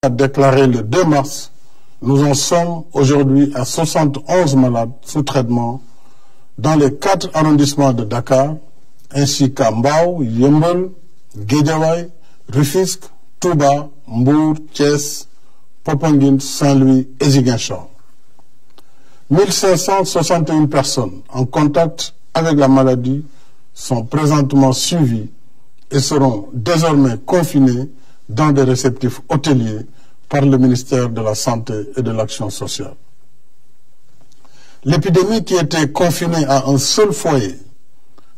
a déclaré le 2 mars, nous en sommes aujourd'hui à 71 malades sous traitement dans les 4 arrondissements de Dakar, ainsi qu'à Mbao, Yeumbeul, Guédiawaye, Rufisque, Touba, Mbour, Thiès, Popenguine, Saint-Louis et Ziguinchor. 1561 personnes en contact avec la maladie sont présentement suivies et seront désormais confinées dans des réceptifs hôteliers par le ministère de la Santé et de l'Action sociale. L'épidémie qui était confinée à un seul foyer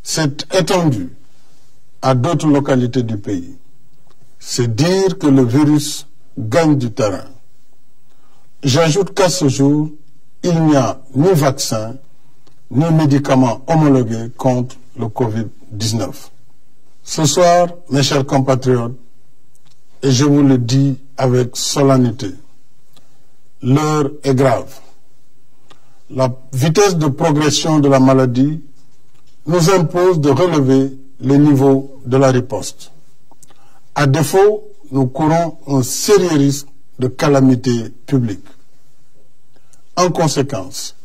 s'est étendue à d'autres localités du pays. C'est dire que le virus gagne du terrain. J'ajoute qu'à ce jour, il n'y a ni vaccin, ni médicaments homologués contre le Covid-19. Ce soir, mes chers compatriotes, et je vous le dis avec solennité, l'heure est grave. La vitesse de progression de la maladie nous impose de relever les niveaux de la riposte. À défaut, nous courons un sérieux risque de calamité publique. En conséquence,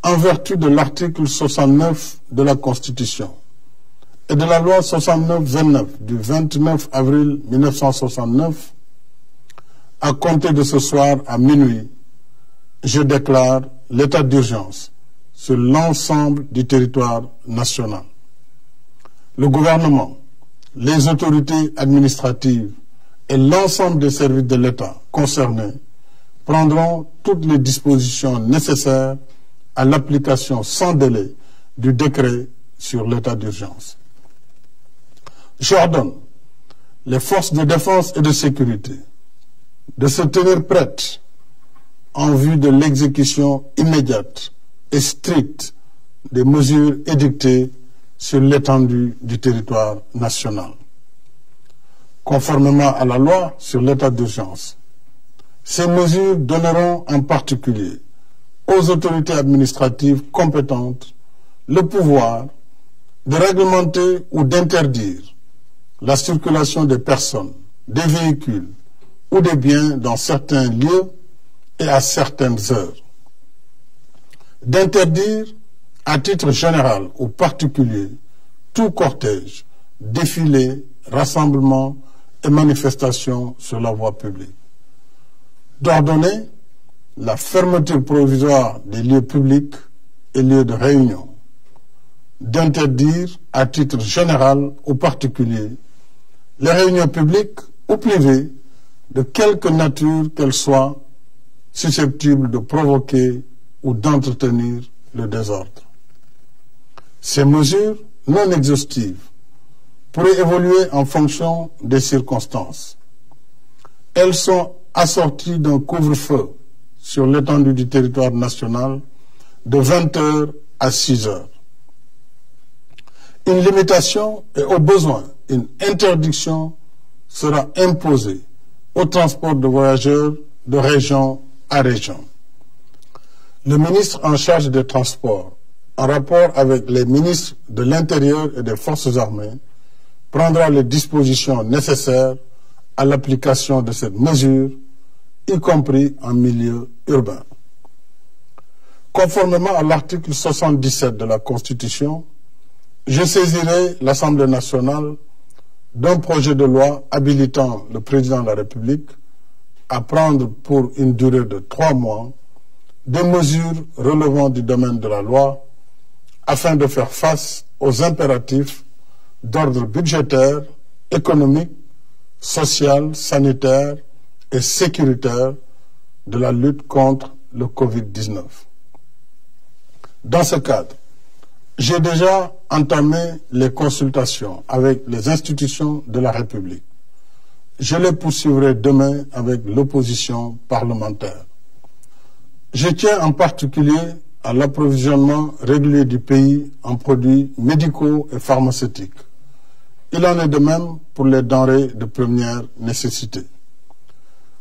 en vertu de l'article 69 de la Constitution et de la loi 69-29 du 29 avril 1969, à compter de ce soir à minuit, je déclare l'état d'urgence sur l'ensemble du territoire national. Le gouvernement, les autorités administratives et l'ensemble des services de l'État concernés prendront toutes les dispositions nécessaires à l'application sans délai du décret sur l'état d'urgence. J'ordonne les forces de défense et de sécurité de se tenir prêtes en vue de l'exécution immédiate et stricte des mesures édictées sur l'étendue du territoire national. Conformément à la loi sur l'état d'urgence, ces mesures donneront en particulier aux autorités administratives compétentes le pouvoir de réglementer ou d'interdire la circulation des personnes, des véhicules ou des biens dans certains lieux et à certaines heures. D'interdire à titre général ou particulier tout cortège, défilé, rassemblement et manifestation sur la voie publique. D'ordonner la fermeture provisoire des lieux publics et lieux de réunion. D'interdire à titre général ou particulier les réunions publiques ou privées de quelque nature qu'elles soient susceptibles de provoquer ou d'entretenir le désordre. Ces mesures non exhaustives pourraient évoluer en fonction des circonstances. Elles sont assorties d'un couvre-feu sur l'étendue du territoire national de 20 h à 6 h. Une limitation et au besoin une interdiction sera imposée au transport de voyageurs de région à région. Le ministre en charge des transports, en rapport avec les ministres de l'Intérieur et des Forces armées, prendra les dispositions nécessaires à l'application de cette mesure, y compris en milieu urbain. Conformément à l'article 77 de la Constitution, je saisirai l'Assemblée nationale d'un projet de loi habilitant le président de la République à prendre pour une durée de 3 mois des mesures relevant du domaine de la loi afin de faire face aux impératifs d'ordre budgétaire, économique, social, sanitaire et sécuritaire de la lutte contre le Covid-19. Dans ce cadre, j'ai déjà entamé les consultations avec les institutions de la République. Je les poursuivrai demain avec l'opposition parlementaire. Je tiens en particulier à l'approvisionnement régulier du pays en produits médicaux et pharmaceutiques. Il en est de même pour les denrées de première nécessité.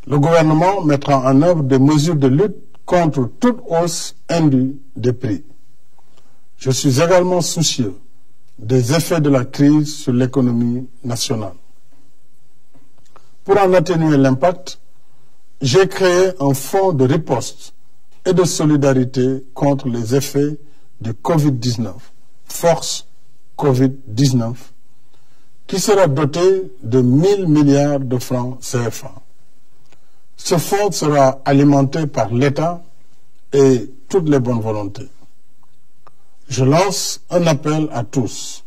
Le gouvernement mettra en œuvre des mesures de lutte contre toute hausse indue des prix. Je suis également soucieux des effets de la crise sur l'économie nationale. Pour en atténuer l'impact, j'ai créé un fonds de riposte et de solidarité contre les effets du Covid-19, Force Covid-19, qui sera doté de 1000 milliards de francs CFA. Ce fonds sera alimenté par l'État et toutes les bonnes volontés. Je lance un appel à tous,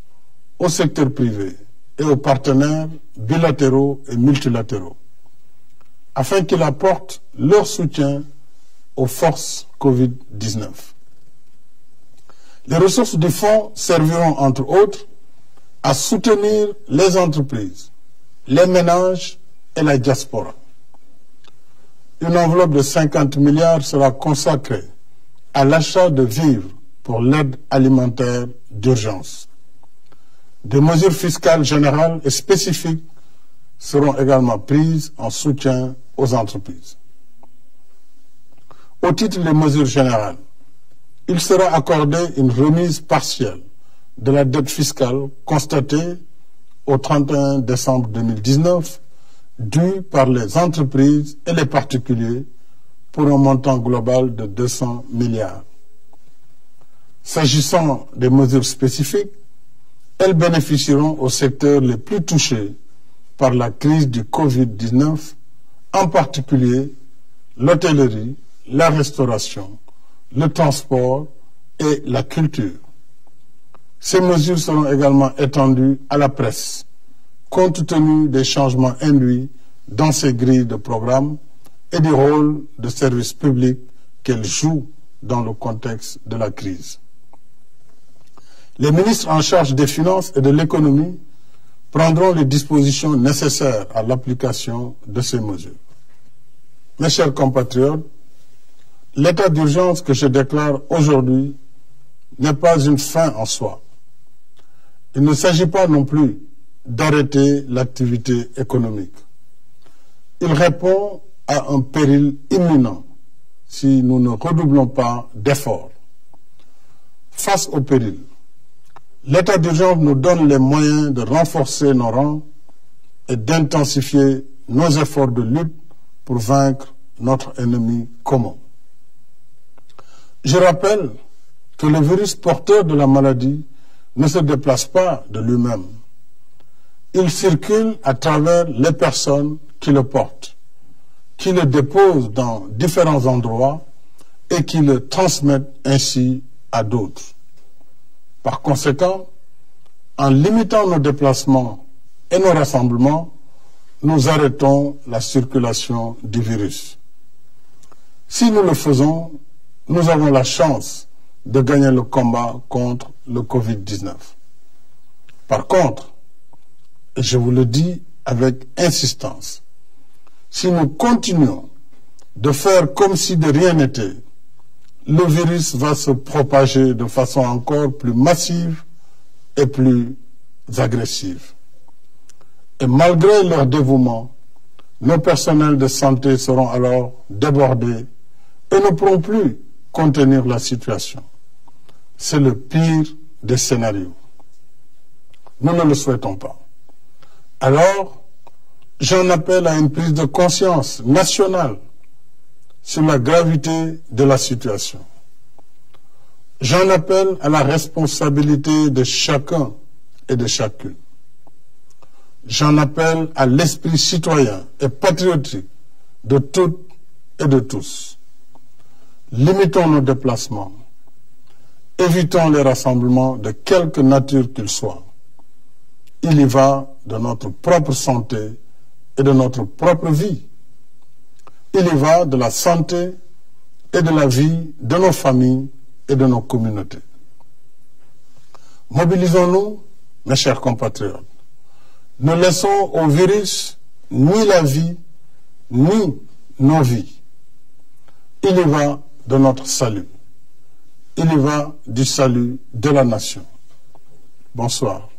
au secteur privé et aux partenaires bilatéraux et multilatéraux, afin qu'ils apportent leur soutien aux forces Covid-19. Les ressources du fonds serviront, entre autres, à soutenir les entreprises, les ménages et la diaspora. Une enveloppe de 50 milliards sera consacrée à l'achat de vivres pour l'aide alimentaire d'urgence. Des mesures fiscales générales et spécifiques seront également prises en soutien aux entreprises. Au titre des mesures générales, il sera accordé une remise partielle de la dette fiscale constatée au 31 décembre 2019 due par les entreprises et les particuliers pour un montant global de 200 milliards. S'agissant des mesures spécifiques, elles bénéficieront aux secteurs les plus touchés par la crise du Covid-19, en particulier l'hôtellerie, la restauration, le transport et la culture. Ces mesures seront également étendues à la presse, compte tenu des changements induits dans ces grilles de programme et du rôle de service public qu'elles jouent dans le contexte de la crise. Les ministres en charge des finances et de l'économie prendront les dispositions nécessaires à l'application de ces mesures. Mes chers compatriotes, l'état d'urgence que je déclare aujourd'hui n'est pas une fin en soi. Il ne s'agit pas non plus d'arrêter l'activité économique. Il répond à un péril imminent si nous ne redoublons pas d'efforts. Face au péril, l'état d'urgence nous donne les moyens de renforcer nos rangs et d'intensifier nos efforts de lutte pour vaincre notre ennemi commun. Je rappelle que le virus porteur de la maladie ne se déplace pas de lui-même. Il circule à travers les personnes qui le portent, qui le déposent dans différents endroits et qui le transmettent ainsi à d'autres. Par conséquent, en limitant nos déplacements et nos rassemblements, nous arrêtons la circulation du virus. Si nous le faisons, nous avons la chance de gagner le combat contre le Covid-19. Par contre, et je vous le dis avec insistance, si nous continuons de faire comme si de rien n'était, le virus va se propager de façon encore plus massive et plus agressive. Et malgré leur dévouement, nos personnels de santé seront alors débordés et ne pourront plus contenir la situation. C'est le pire des scénarios. Nous ne le souhaitons pas. Alors, j'en appelle à une prise de conscience nationale sur la gravité de la situation. J'en appelle à la responsabilité de chacun et de chacune. J'en appelle à l'esprit citoyen et patriotique de toutes et de tous. Limitons nos déplacements. Évitons les rassemblements de quelque nature qu'ils soient. Il y va de notre propre santé et de notre propre vie. Il y va de la santé et de la vie de nos familles et de nos communautés. Mobilisons-nous, mes chers compatriotes. Ne laissons au virus ni la vie, ni nos vies. Il y va de notre salut. Il y va du salut de la nation. Bonsoir.